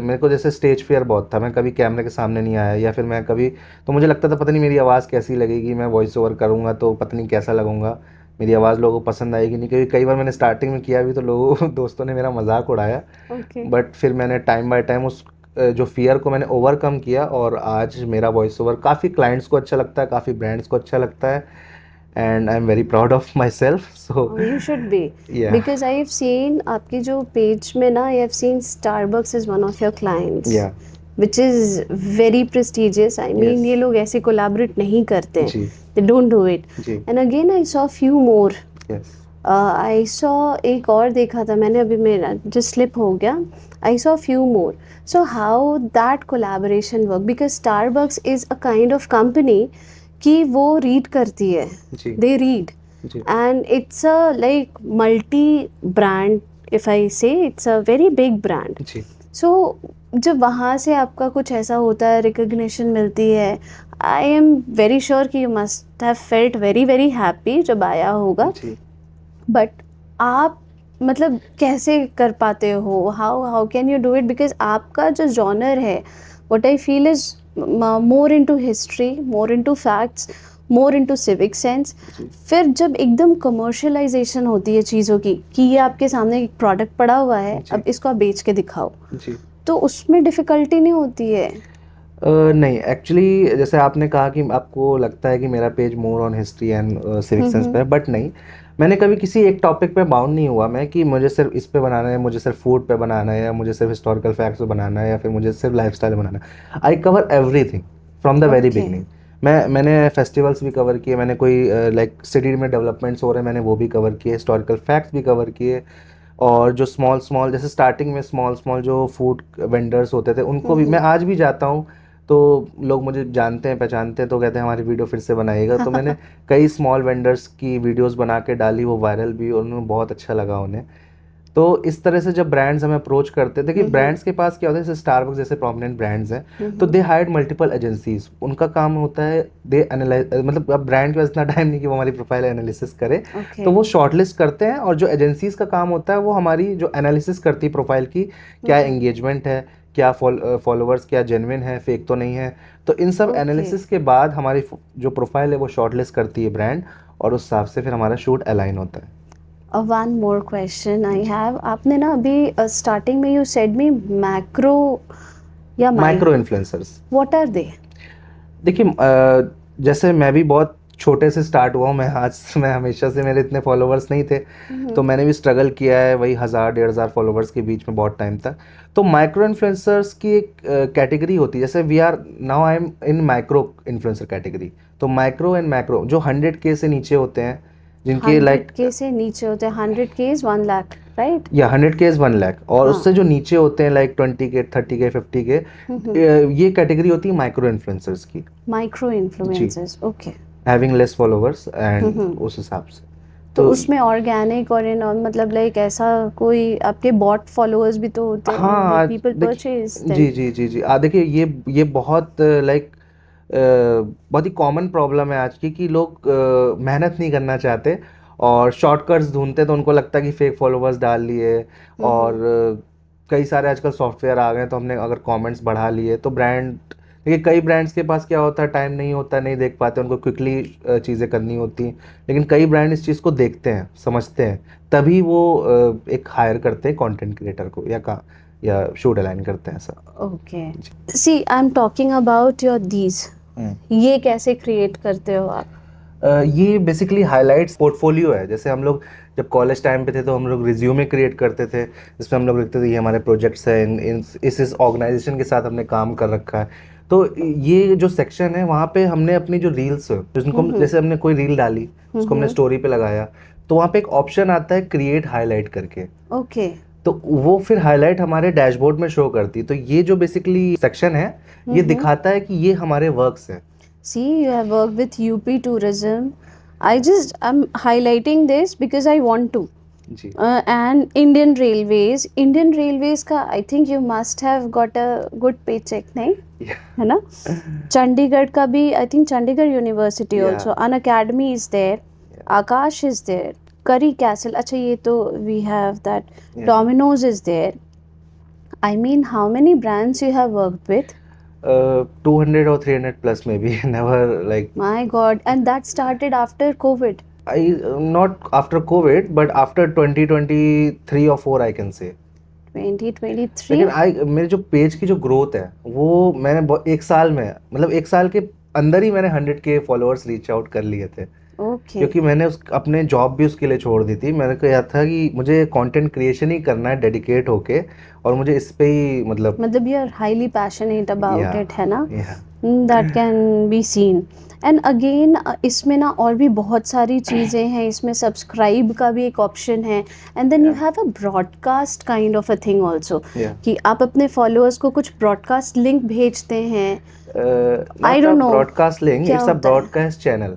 मेरे को जैसे स्टेज फियर बहुत था, मैं कभी कैमरे के सामने नहीं आया, या फिर मैं कभी, तो मुझे लगता था पता नहीं मेरी आवाज़ कैसी लगेगी, मैं वॉइस ओवर करूँगा तो पता नहीं कैसा लगूंगा, मेरी आवाज़ लोगों को पसंद आएगी नहीं, क्योंकि कई बार मैंने स्टार्टिंग में किया भी तो लोगों दोस्तों ने मेरा मजाक उड़ाया। Okay. बट फिर मैंने टाइम बाय टाइम उस जो फियर को मैंने ओवरकम किया, और आज मेरा वॉइस ओवर काफ़ी क्लाइंट्स को अच्छा लगता है, काफ़ी ब्रांड्स को अच्छा लगता है, and I am very proud of my self. So You should be. Yeah. Because I have seen आपकी जो पेज में ना, I have seen Starbucks is one of your clients. Yeah. Which is very prestigious. I mean, Yes. ये लोग ऐसे collaborate नहीं करते जी। They don't do it. Ji. And again I saw few more. Yes. I saw एक और देखा था मैंने, अभी मेरा just slip हो गया, I saw few more. So how that collaboration work? Because Starbucks is a kind of company कि वो read करती है. जी They read. Ji And it's a like multi-brand, if I say, it's a very big brand. Ji So जब वहाँ से आपका कुछ ऐसा होता है, रिकग्निशन मिलती है, आई एम वेरी श्योर कि you must have felt very very happy जब आया होगा. जी बट आप मतलब कैसे कर पाते हो? How can you do it? Because आपका जो जॉनर है, what I feel is more into history, more into facts, more into civic sense. फिर जब एकदम कमर्शियलाइजेशन होती है चीज़ों की कि ये आपके सामने एक प्रोडक्ट पड़ा हुआ है, अब इसको आप बेच के दिखाओ, जी तो उसमें डिफ़िकल्टी नहीं होती है? नहीं, एक्चुअली जैसे आपने कहा कि आपको लगता है कि मेरा page more on history and civic sense पे है, बट नहीं, मैंने कभी किसी एक टॉपिक पे बाउंड नहीं हुआ मैं कि मुझे सिर्फ इस पे बनाना है, मुझे सिर्फ फूड पे बनाना है, या मुझे सिर्फ हिस्टोरिकल फैक्ट्स पे बनाना है, या फिर मुझे सिर्फ लाइफस्टाइल बनाना है. I cover everything from the very Okay. Beginning. मैंने फेस्टिवल्स भी कवर किए, मैंने कोई लाइक सिटी में डेवलपमेंट्स हो रहे हैं, मैंने वो भी कवर किए, हिस्टोरिकल फैक्ट्स भी कवर किए, और जो स्मॉल जैसे स्टार्टिंग में स्मॉल जो फूड वेंडर्स होते थे उनको भी मैं आज भी जाता हूँ, तो लोग मुझे जानते हैं, पहचानते हैं, तो कहते हैं हमारी वीडियो फिर से बनाइएगा. तो मैंने कई स्मॉल वेंडर्स की वीडियोस बना के डाली, वो वायरल भी, और उन्हें बहुत अच्छा लगा उन्हें. तो इस तरह से जब ब्रांड्स हमें अप्रोच करते थे कि ब्रांड्स के पास क्या होता है, जैसे स्टारबक्स जैसे प्रोमिनेंट ब्रांड्स हैं, तो दे हायर्ड मल्टीपल एजेंसीज. उनका काम होता है दे एनालाइज, मतलब अब ब्रांड के पास इतना टाइम नहीं कि वो हमारी प्रोफाइल एनालिसिस करे, Okay. तो वो शॉर्टलिस्ट करते हैं, और जो एजेंसीज का काम होता है वो हमारी जो एनालिसिस करती है प्रोफाइल की, क्या एंगेजमेंट है, क्या फॉलोअर्स क्या जेन्युइन है, फेक तो नहीं है. तो इन सब Okay. एनालिसिस के बाद हमारी जो प्रोफाइल है वो शॉर्टलिस्ट करती है ब्रांड, और उस हिसाब से फिर हमारा शूट अलाइन होता है. One more question I have. आपने ना अभी स्टार्टिंग में यू सेड मी मैक्रो या micro influencers, what are they? देखिए जैसे मैं भी बहुत छोटे से स्टार्ट हुआ हूँ, मैं हमेशा से, मेरे इतने फॉलोअर्स नहीं थे, तो मैंने भी स्ट्रगल किया है वही 1000-1500 फॉलोअर्स के बीच में बहुत टाइम तक. तो माइक्रो इन्फ्लुएंसर्स की एक कैटेगरी होती है, जैसे we are now I am in micro influencer category. तो माइक्रो एंड मैक्रो जो 100K से नीचे होते हैं, जिनके लाइक 100K से नीचे होते हैं. 100K is 1 lakh, right? या 100K इज 1 लाख, और उससे जो नीचे होते हैं लाइक 20K 30K 50K, ये कैटेगरी होती है माइक्रो इन्फ्लुएंसर्स की, micro influencers. Okay. Having less followers and उस हिसाब से. तो उसमें ऑर्गेनिक और इन मतलब लाइक ऐसा कोई आपके बॉट फॉलोअर्स भी तो होते हैं? हाँ, पीपल परचेज जी जी जी जी. देखिए ये बहुत लाइक बहुत ही कॉमन प्रॉब्लम है आज की, कि लोग मेहनत नहीं करना चाहते और शॉर्टकट्स ढूंढते, तो उनको लगता है कि फेक फॉलोअर्स डाल लिए, और कई सारे आजकल सॉफ्टवेयर आ गए, तो हमने अगर कमेंट्स बढ़ा लिए तो ब्रांड, देखिए कई ब्रांड्स के पास क्या होता है, टाइम नहीं होता, नहीं देख पाते, उनको क्विकली चीज़ें करनी होती हैं. लेकिन कई ब्रांड इस चीज़ को देखते हैं, समझते हैं, तभी वो एक हायर करते हैं कंटेंट क्रिएटर को, या शूट अलाइन करते हैं sir. Okay. See I am talking about your these. ये कैसे क्रिएट करते हो आप? ये बेसिकली हाइलाइट्स पोर्टफोलियो है. जैसे हम लोग जब कॉलेज टाइम पे थे तो हम लोग रिज्यूमे क्रिएट करते थे, जिसमें हम लोग लिखते थे ये हमारे प्रोजेक्ट्स हैं, इस ऑर्गेनाइजेशन के साथ हमने काम कर रखा है. तो ये जो सेक्शन है वहाँ पे हमने अपनी जो रील्स, जिनको जैसे हमने कोई रील डाली, उसको हमने स्टोरी पे लगाया, तो वहाँ पे एक ऑप्शन आता है क्रिएट हाईलाइट करके. ओके. तो वो फिर हाईलाइट हमारे डैशबोर्ड में शो करती है. तो ये जो बेसिकली सेक्शन है, ये दिखाता है कि ये हमारे वर्क्स हैं. See, you have worked with UP Tourism. I'm highlighting this because I want to. Ji. And Indian Railways का I think you must have got a good paycheck, नहीं? Yeah. है ना? चंडीगढ़ का भी, I think Chandigarh University Yeah. also. An academy is there. Akash is there. Curry Castle. अच्छा ये तो we have that. Yeah. Domino's is there. I mean, how many brands you have worked with? 200 or 300 plus maybe. Never like My God. And that started after COVID. not after COVID, but after 2023 or 4 I can say. 2023. लेकिन मेरे जो पेज की जो ग्रोथ है वो मैंने एक साल में, मतलब एक साल के अंदर ही मैंने 100K फॉलोअर्स रीच आउट कर लिए थे. ओके. क्योंकि मैंने अपने जॉब भी उसके लिए छोड़ दी थी. मैंने कहा था कि मुझे कंटेंट क्रिएशन ही करना है डेडिकेट होके, और मुझे इस पे ही मतलब you are highly passionate about Yeah. It, है ना? Yeah. That can be seen. And again इसमें ना और भी बहुत सारी चीज़ें हैं, इसमें सब्सक्राइब का भी एक ऑप्शन है, and then you have a broadcast kind of a thing also, Yeah. कि आप अपने फॉलोअर्स को कुछ ब्रॉडकास्ट लिंक भेजते हैं। I not a don't know broadcast link, क्या इट्स अ होता है। Broadcast channel.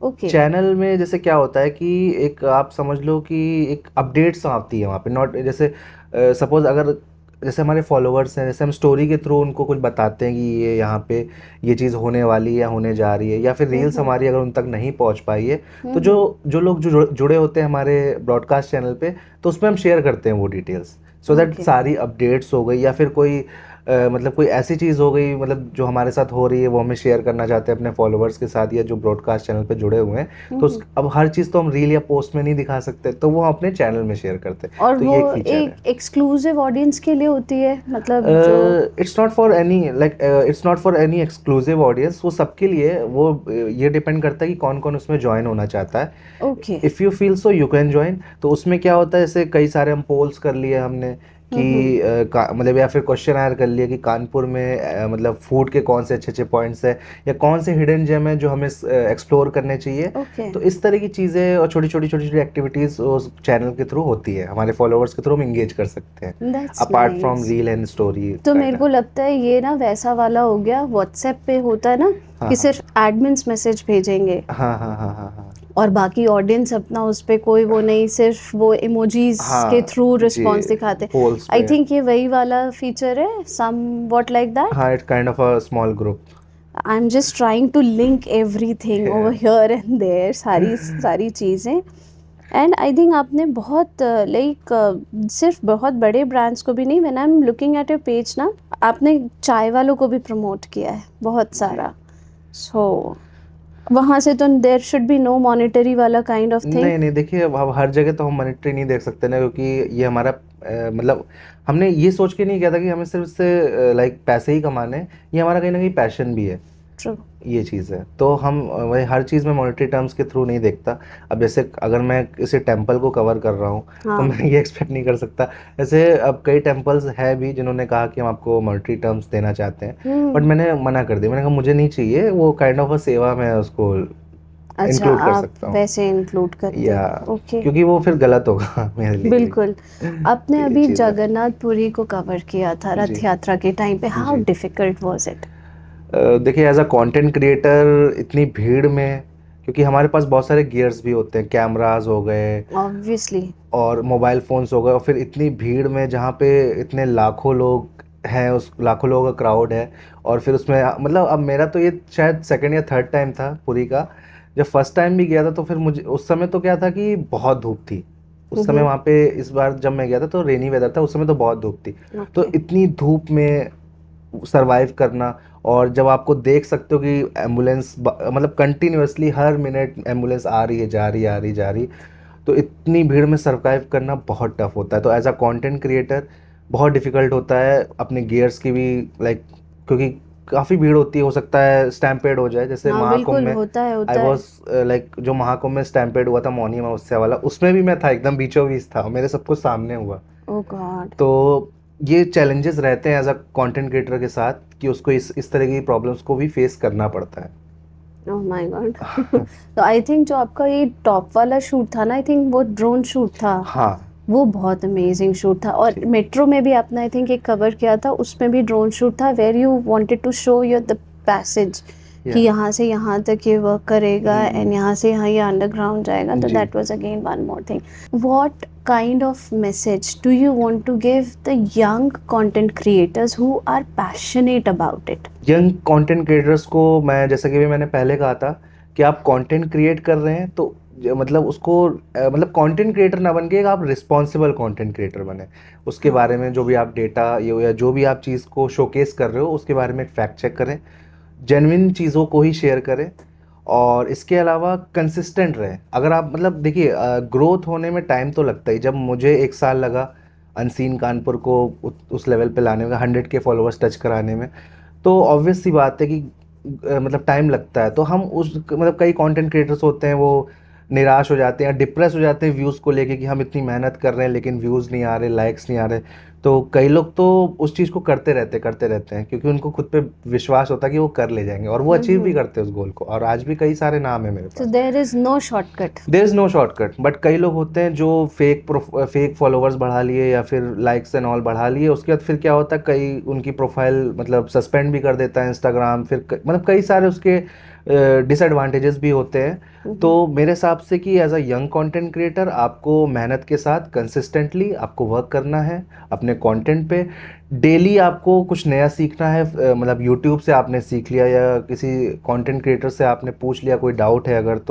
ओके। चैनल में जैसे क्या होता है कि एक आप समझ लो कि एक अपडेट्स आती है वहाँ पे, नॉट जैसे सपोज अगर जैसे हमारे फॉलोअर्स हैं, जैसे हम स्टोरी के थ्रू उनको कुछ बताते हैं कि ये यहाँ पे ये चीज़ होने वाली है या होने जा रही है, या फिर रील्स हमारी अगर उन तक नहीं पहुँच पाई है, तो जो जो लोग जो जुड़े होते हैं हमारे ब्रॉडकास्ट चैनल पे, तो उसमें हम शेयर करते हैं वो डिटेल्स, सो दैट Okay. सारी अपडेट्स हो गई, या फिर कोई मतलब कोई ऐसी चीज़ हो गई मतलब जो हमारे साथ हो रही है वो हमें शेयर करना चाहते हैं अपने फॉलोअर्स के साथ, या जो ब्रॉडकास्ट चैनल पे जुड़े हुए हैं, तो अब हर चीज़ तो हम रील या पोस्ट में नहीं दिखा सकते, तो वो हम अपने चैनल में शेयर करते हैं, और तो वो ये एक फीचर है। एक एक्सक्लूसिव ऑडियंस के लिए होती है, मतलब जो it's not for any like it's not for any exclusive audience, वो सबके लिए, वो ये डिपेंड करता है कि कौन कौन उसमें ज्वाइन होना चाहता है। Okay. If you feel so you can join. तो उसमें क्या होता है, जैसे कई सारे हम पोल्स कर लिए हमने कि मतलब या फिर क्वेश्चन आयर कर लिया कि कानपुर में मतलब फूड के कौन से अच्छे अच्छे पॉइंट्स है, या कौन से हिडन जेम है जो हमें एक्सप्लोर करने चाहिए। ओके। तो इस तरह की चीज़ें और छोटी छोटी छोटी छोटी एक्टिविटीज़ उस चैनल के थ्रू होती है, हमारे फॉलोअर्स के थ्रू हम इंगेज कर सकते हैं that's apart from nice. Reel and story. तो मेरे को लगता है ये ना वैसा वाला हो गया, व्हाट्सएप पे होता है ना हाँ, कि हाँ। सिर्फ एडमिन्स मैसेज भेजेंगे हाँ हाँ हाँ हाँ हाँ और बाकी ऑडियंस अपना उस पे कोई वो नहीं, सिर्फ वो इमोजीज के हाँ थ्रू जी, रिस्पॉन्स दिखाते। पोल्स आई पे। थिंक ये वही वाला फीचर है, सम व्हाट लाइक दैट। हाँ, it's kind of a small group. I am just trying to link everything over here and there, सारी सारी चीज़ें। एंड आई थिंक आपने बहुत लाइक सिर्फ बहुत बड़े ब्रांड्स को भी नहीं, when I am looking at your page ना, आपने चाय वालों को भी प्रमोट किया है बहुत सारा। सो वहाँ से तो there should be no monetary वाला काइंड ऑफ थिंग। नहीं नहीं, देखिए अब हर जगह तो हम मॉनेटरी नहीं देख सकते ना, क्योंकि ये हमारा मतलब हमने ये सोच के नहीं किया था कि हमें सिर्फ से लाइक पैसे ही कमाने हैं, ये हमारा कहीं ना कहीं पैशन भी है, ट्रू। ये चीज़ है। तो हम वही हर चीज़ में मॉनेटरी टर्म्स के थ्रू नहीं देखता। अब जैसे अगर मैं किसी टेम्पल को कवर कर रहा हूँ, तो हाँ। मैं ये एक्सपेक्ट नहीं कर सकता। जैसे अब कई टेम्पल्स है भी जिन्होंने कहा कि हम आपको मॉनेटरी टर्म्स देना चाहते हैं, बट मैंने मना कर दिया, मैंने कहा मुझे नहीं चाहिए, वो काइंड ऑफ अ सेवा मैं उसको अच्छा, इंक्लूड कर आप सकता हूँ, वैसे इंक्लूड करते या हो। ओके। क्योंकि वो फिर गलत होगा मेरे लिए भी। बिल्कुल। आपने तो ये अभी चीज़ है। जगन्नाथपुरी को कवर किया था जी रथ यात्रा के टाइम पे, हाउ जी। Difficult was it? देखिए एज अ कंटेंट क्रिएटर इतनी भीड़ में, क्योंकि हमारे पास बहुत सारे गियर्स भी होते हैं, कैमरास हो गए ऑब्वियसली। और मोबाइल फ़ोन्स हो गए, और फिर इतनी भीड़ में जहाँ पे इतने लाखों लोग हैं, उस लाखों लोगों का क्राउड है, और फिर उसमें मतलब अब मेरा तो ये शायद सेकंड या थर्ड टाइम था पुरी का। जब फर्स्ट टाइम भी गया था तो फिर मुझे उस समय तो क्या था कि बहुत धूप थी उस समय वहाँ पे। इस बार जब मैं गया था तो रेनी वेदर था, उस समय तो बहुत धूप थी। तो ओके। इतनी धूप में सरवाइव करना, और जब आपको देख सकते हो कि एम्बुलेंस मतलब कंटिन्यूअसली हर मिनट एम्बुलेंस आ रही है, जा रही है, आ रही, जा रही, तो इतनी भीड़ में सर्वाइव करना बहुत टफ होता है। तो एज अ कंटेंट क्रिएटर बहुत डिफिकल्ट होता है अपने गियर्स की भी, लाइक क्योंकि काफ़ी भीड़ होती है, हो सकता है स्टैम्पेड हो जाए, जैसे हाँ महाकुंभ बिल्कुल, में होता है आई होता है। वॉज लाइक जो महाकुंभ में स्टैम्पेड हुआ था मौनी अमावस्या वाला, उसमें भी मैं था, एकदम बीचों बीच था, मेरे सब कुछ सामने हुआ। ओह गॉड। तो ये चैलेंजेस रहते हैं एज अ कंटेंट क्रिएटर के साथ कि उसको इस तरह की प्रॉब्लम्स को भी फेस करना पड़ता है। Oh my God. तो आई थिंक जो आपका ये टॉप वाला शूट था ना, आई थिंक वो ड्रोन शूट था, हाँ वो बहुत अमेजिंग शूट था। और जी, मेट्रो में भी आपने आई थिंक एक कवर किया था, उसमें भी ड्रोन शूट था, where you wanted to show your the passage कि या यहाँ से यहाँ तक ये वर्क करेगा एंड यहाँ से यहाँ ये अंडरग्राउंड जाएगा। तो जी। That was again one more thing. What kind of message do you want to give the young content creators who are passionate about it? Young content creators को मैं, जैसा कि भी मैंने पहले कहा था, कि आप कंटेंट क्रिएट कर रहे हैं तो मतलब उसको मतलब कंटेंट क्रिएटर ना बन के आप रिस्पॉन्सिबल कंटेंट क्रिएटर बने। उसके बारे में जो भी आप डेटा या जो भी आप चीज़ को शोकेस कर रहे हो उसके बारे में एक फैक्ट चेक करें, जेन्युइन चीज़ों को ही शेयर करें, और इसके अलावा कंसिस्टेंट रहें। अगर आप मतलब देखिए ग्रोथ होने में टाइम तो लगता ही। जब मुझे 1 साल लगा अनसीन कानपुर को उस लेवल पे लाने में, 100 के फॉलोअर्स टच कराने में, तो ऑब्वियस सी बात है कि मतलब टाइम लगता है। तो हम उस मतलब कई कंटेंट क्रिएटर्स होते हैं वो निराश हो जाते हैं, डिप्रेस हो जाते हैं व्यूज़ को लेके कि हम इतनी मेहनत कर रहे हैं लेकिन व्यूज़ नहीं आ रहे, लाइक्स नहीं आ रहे। तो कई लोग तो उस चीज़ को करते रहते हैं क्योंकि उनको खुद पे विश्वास होता है कि वो कर ले जाएंगे, और वो अचीव भी करते हैं उस गोल को, और आज भी कई सारे नाम है मेरे So पास। there is no shortcut. There is no shortcut, but कई लोग होते हैं जो फेक फॉलोअर्स बढ़ा लिए या फिर लाइक्स एंड ऑल बढ़ा लिए, उसके बाद फिर क्या होता है, कई उनकी प्रोफाइल मतलब सस्पेंड भी कर देता है इंस्टाग्राम, फिर मतलब कई सारे उसके डिसएडवांटेजेस भी होते हैं। तो मेरे हिसाब से कि as a young content creator आपको मेहनत के साथ कंसिस्टेंटली आपको वर्क करना है अपने कंटेंट पे। डेली आपको कुछ नया सीखना है, मतलब यूट्यूब से आपने सीख लिया या किसी कंटेंट क्रिएटर से आपने पूछ लिया, कोई डाउट है अगर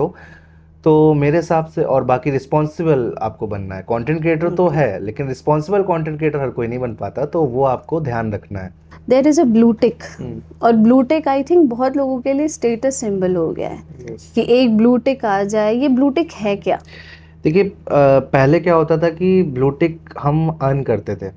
तो मेरे हिसाब से, और बाकी रिस्पॉन्सिबल आपको बनना है। कंटेंट क्रिएटर तो है लेकिन रिस्पॉन्सिबल कंटेंट क्रिएटर हर कोई नहीं बन पाता, तो वो आपको ध्यान रखना है। There is a blue tick, और ब्लू टिक आई थिंक बहुत लोगों के लिए स्टेटस सिंबल हो गया है कि एक ब्लू टिक आ जाए। ये ब्लू टिक है क्या? देखिए पहले क्या होता था कि ब्लू टिक हम अर्न करते थे।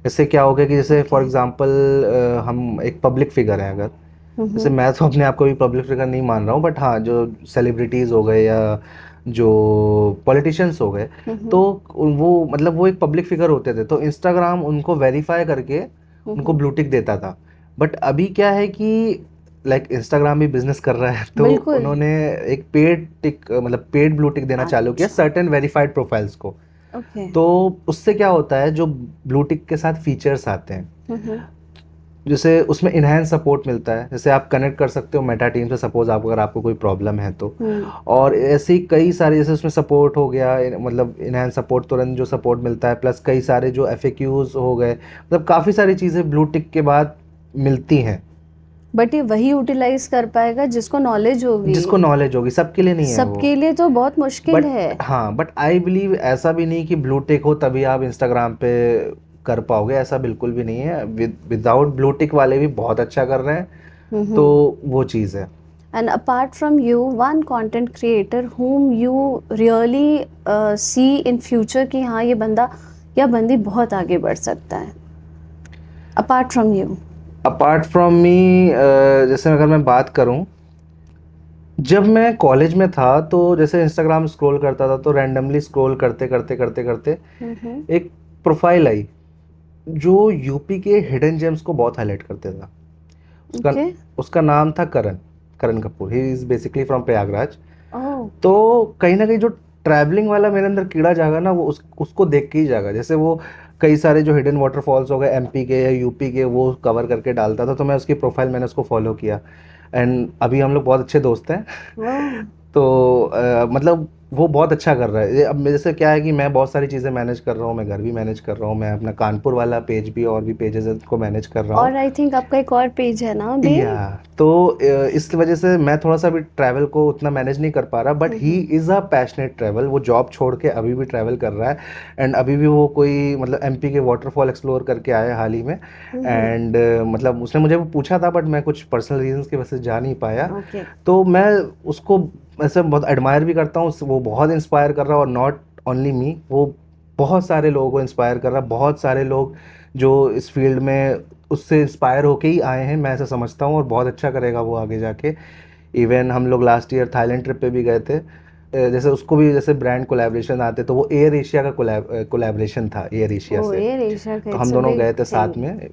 इससे क्या हो गया कि जैसे फॉर एग्जांपल हम एक पब्लिक फिगर है अगर, जैसे मैं तो अपने आप को भी पब्लिक फिगर नहीं मान रहा हूँ, बट हाँ जो सेलिब्रिटीज़ हो गए या जो पॉलिटिशियंस हो गए, तो वो मतलब वो एक पब्लिक फिगर होते थे, तो इंस्टाग्राम उनको वेरीफाई करके उनको ब्लू टिक देता था। बट अभी क्या है कि लाइक इंस्टाग्राम भी बिजनेस कर रहा है, तो बिल्कुल। उन्होंने एक पेड टिक मतलब पेड ब्लू टिक देना चालू किया सर्टेन वेरीफाइड प्रोफाइल्स को। ओके। तो उससे क्या होता है, जो ब्लू टिक के साथ फीचर्स आते हैं, जैसे उसमें इनहैंस सपोर्ट मिलता है, जैसे आप कनेक्ट कर सकते हो मेटा टीम से, सपोज आप अगर आपको कोई प्रॉब्लम है तो, और ऐसे ही कई सारे, जैसे उसमें सपोर्ट हो गया, मतलब इनहैंस सपोर्ट तुरंत जो सपोर्ट मिलता है, प्लस कई सारे जो FAQs हो गए, मतलब काफ़ी सारी चीज़ें ब्लू टिक के बाद मिलती हैं। बट ये वही यूटिलाइज कर पाएगा जिसको नॉलेज होगी। जिसको नॉलेज होगी, सबके लिए नहीं है वो। सबके लिए तो बहुत मुश्किल बट है। हाँ, बट आई बिलीव ऐसा भी नहीं कि ब्लू टिक हो तभी आप इंस्टाग्राम पे कर पाओगे, ऐसा बिल्कुल भी नहीं है। विदाउट ब्लू टिक वाले भी बहुत अच्छा कर रहे हैं, तो वो चीज़ है। And apart from you, one content creator whom you really see in future कि हाँ ये बंदा या बंदी बहुत आगे बढ़ सकता है, apart from you? Apart from me, जैसे अगर मैं बात करूं, जब मैं कॉलेज में था तो जैसे इंस्टाग्राम स्क्रॉल करता था, तो रैंडमली स्क्रॉल करते करते करते करते एक प्रोफाइल आई जो यूपी के हिडन जेम्स को बहुत हाईलाइट करते था। उसका नाम था Karan Kapoor. He is basically from Prayagraj. तो कहीं ना कहीं जो ट्रैवलिंग वाला मेरे अंदर कीड़ा जागा ना, वो उसको देख के ही जागा। जैसे वो कई सारे जो हिडन वाटरफॉल्स हो गए MP के या यूपी के, वो कवर करके डालता था, तो मैं उसकी प्रोफाइल, मैंने उसको फॉलो किया, एंड अभी हम लोग बहुत अच्छे दोस्त हैं। तो मतलब वो बहुत अच्छा कर रहा है। अब जैसे क्या है कि मैं बहुत सारी चीज़ें मैनेज कर रहा हूँ, मैं घर भी मैनेज कर रहा हूँ, मैं अपना कानपुर वाला पेज भी और भी पेजेस को मैनेज कर रहा हूँ। और आई थिंक आपका एक और पेज है ना अभी? या तो इस वजह से मैं थोड़ा सा भी ट्रैवल को उतना मैनेज नहीं कर पा रहा, but he is a passionate travel. वो जॉब छोड़ के अभी भी ट्रैवल कर रहा है, एंड अभी भी वो कोई मतलब MP के वाटरफॉल एक्सप्लोर करके आया हाल ही में, एंड मतलब उसने मुझे पूछा था, बट मैं कुछ पर्सनल रीजंस की वजह से जा नहीं पाया। तो मैं उसको ऐसे बहुत एडमायर भी करता हूँ, वो बहुत इंस्पायर कर रहा है, और नॉट ओनली मी, वो बहुत सारे लोगों को इंस्पायर कर रहा है। बहुत सारे लोग जो इस फील्ड में उससे इंस्पायर होके ही आए हैं, मैं ऐसा समझता हूँ, और बहुत अच्छा करेगा वो आगे जाके। इवन हम लोग लास्ट ईयर थाईलैंड ट्रिप पे भी गए थे, जैसे उसको भी जैसे ब्रांड कोलैबोरेशन आते, तो वो एयर एशिया का कोलैबोरेशन था, एयर एशिया से। एयर एशिया का तो हम दोनों गए थे साथ में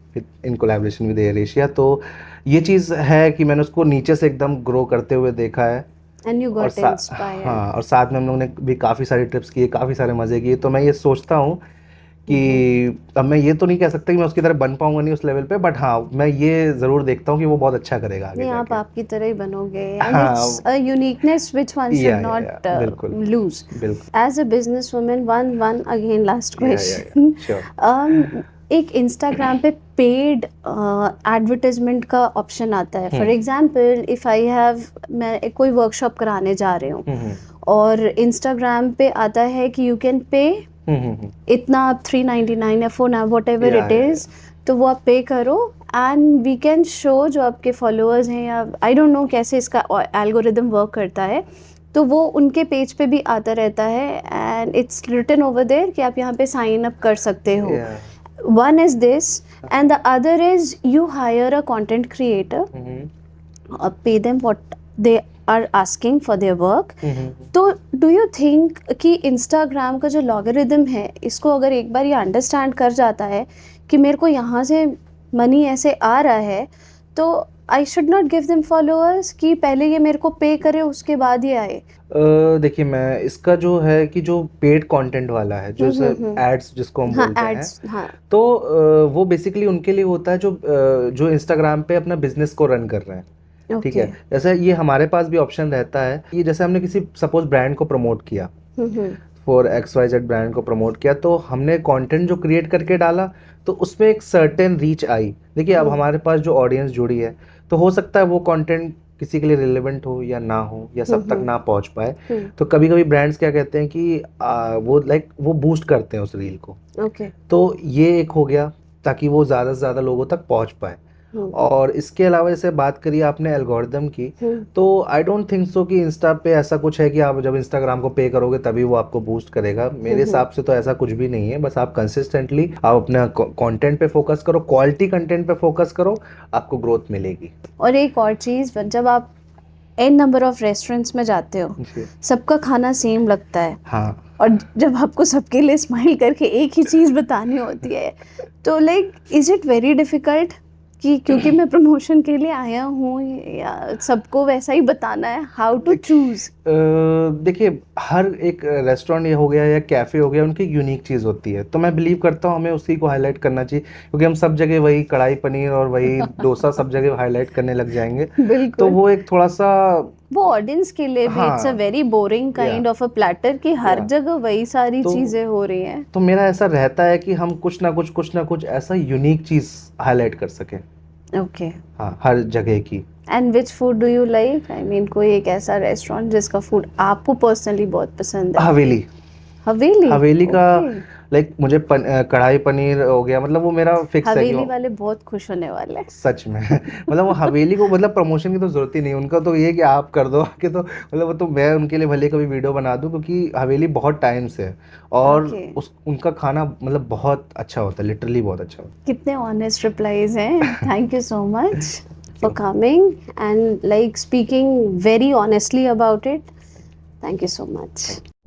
in collaboration with air Asia. तो ये चीज़ है कि मैंने उसको नीचे से एकदम ग्रो करते हुए देखा है, And you got inspired. हाँ, और साथ में हम लोगों ने भी काफ़ी सारी ट्रिप्स किए, काफ़ी सारे मज़े किए। तो मैं ये सोचता हूँ कि अब मैं ये तो नहीं कह सकता कि मैं उसकी तरह बन पाऊंगा नहीं उस लेवल पे, बट हाँ मैं ये ज़रूर देखता हूँ कि वो बहुत अच्छा करेगा आगे नहीं, आप जाके। आपकी तरह ही बनोगे, and it's a uniqueness which one should not बिल्कुल lose. बिल्कुल। As a businesswoman, one again last question. Sure. एक इंस्टाग्राम पे पेड एडवर्टाइजमेंट का ऑप्शन आता है। For example if I have, मैं कोई वर्कशॉप कराने जा रही हूँ और इंस्टाग्राम पे आता है कि यू कैन पे इतना, आप 399 या 4 व्हाटएवर इट इज़, तो वो आप पे करो एंड वी कैन शो जो आपके फॉलोअर्स हैं, या आई डोंट नो कैसे इसका एल्गोरिदम वर्क करता है, तो वो उनके पेज पे भी आता रहता है and it's written over there कि आप यहाँ पे साइन अप कर सकते हो। One is this, and the other is you hire a content creator, pay them what they are asking for their work. तो डू यू थिंक कि इंस्टाग्राम का जो लॉगरिदम है इसको अगर एक बार ये अंडरस्टैंड कर जाता है कि मेरे को यहाँ से मनी ऐसे आ रहा है, तो I should not give them followers कि पहले ये मेरे को पे करे उसके बाद ये आए? देखिए, मैं इसका जो है कि जो पेड कंटेंट वाला है, जो एड्स जिसको हम हाँ बोलते हैं, एड्स, हाँ तो वो बेसिकली उनके लिए होता है जो इंस्टाग्राम पे अपना बिजनेस को रन कर रहे हैं। ठीक ओके। है, जैसे ये हमारे पास भी ऑप्शन रहता है कि जैसे हमने किसी सपोज ब्रांड को प्रमोट किया, फॉर XYZ ब्रांड को प्रमोट किया, तो हमने कंटेंट जो क्रिएट करके डाला तो उसमें एक सर्टेन रीच आई। देखिए, अब हमारे पास जो ऑडियंस जुड़ी है, तो हो सकता है वो कंटेंट किसी के लिए रिलेवेंट हो या ना हो, या सब तक ना पहुंच पाए। तो कभी कभी ब्रांड्स क्या कहते हैं कि वो बूस्ट करते हैं उस रील को। ओके। तो ये एक हो गया ताकि वो ज़्यादा से ज़्यादा लोगों तक पहुंच पाए। और इसके अलावा जैसे बात करिए आपने एल्गोरिदम की, तो आई डोंट थिंक सो कि इंस्टा पे ऐसा कुछ है कि आप जब इंस्टाग्राम को पे करोगे तभी वो आपको बूस्ट करेगा। मेरे हिसाब से तो ऐसा कुछ भी नहीं है। बस आप कंसिस्टेंटली आप अपना कंटेंट पे फोकस करो, क्वालिटी कंटेंट पे फोकस करो, आपको ग्रोथ मिलेगी। और एक और चीज़, जब आप एन नंबर ऑफ रेस्टोरेंट्स में जाते हो, सबका खाना सेम लगता है। हाँ, और जब आपको सबके लिए स्माइल करके एक ही चीज़ बतानी होती है, तो like is it very difficult कि क्योंकि मैं प्रमोशन के लिए आया हूँ या सबको वैसा ही बताना है? How to choose? देखिए, हर एक रेस्टोरेंट ये हो गया या कैफ़े हो गया, उनकी यूनिक चीज़ होती है। तो मैं बिलीव करता हूँ हमें उसी को हाईलाइट करना चाहिए, क्योंकि हम सब जगह वही कढ़ाई पनीर और वही डोसा सब जगह हाईलाइट करने लग जाएंगे। तो बिल्कुल। वो एक थोड़ा सा वो ऑडियंस के लिए भी इट्स अ हाँ, very boring kind of a platter कि हर या जगह वही सारी तो चीज़ें हो रही हैं। तो मेरा ऐसा रहता है कि हम कुछ ना कुछ ऐसा यूनिक चीज़ हाईलाइट कर सकें। ओके। हाँ, हर जगह की। And which food do you like? I mean कोई एक ऐसा रेस्टोरेंट जिसका फूड आपको पर्सनली बहुत पसंद है? हवेली। हवेली? हवेली का Okay. लाइक मुझे कढ़ाई पनीर हो गया, मतलब वो मेरा फिक्स है कि हवेली वाले बहुत खुश होने वाले हैं। सच में मतलब वो हवेली को मतलब प्रमोशन की तो जरूरत ही नहीं, उनका तो ये है कि आप कर दो आके, तो मतलब वो तो मैं उनके लिए भले कभी वीडियो बना दूं, क्योंकि हवेली बहुत टाइम से है और Okay. उनका खाना मतलब बहुत अच्छा होता है, लिटरली बहुत अच्छा होता कितने ऑनेस्ट रिप्लाईज हैं। Thank you so much for coming and like speaking very honestly about it. Thank you so much. है।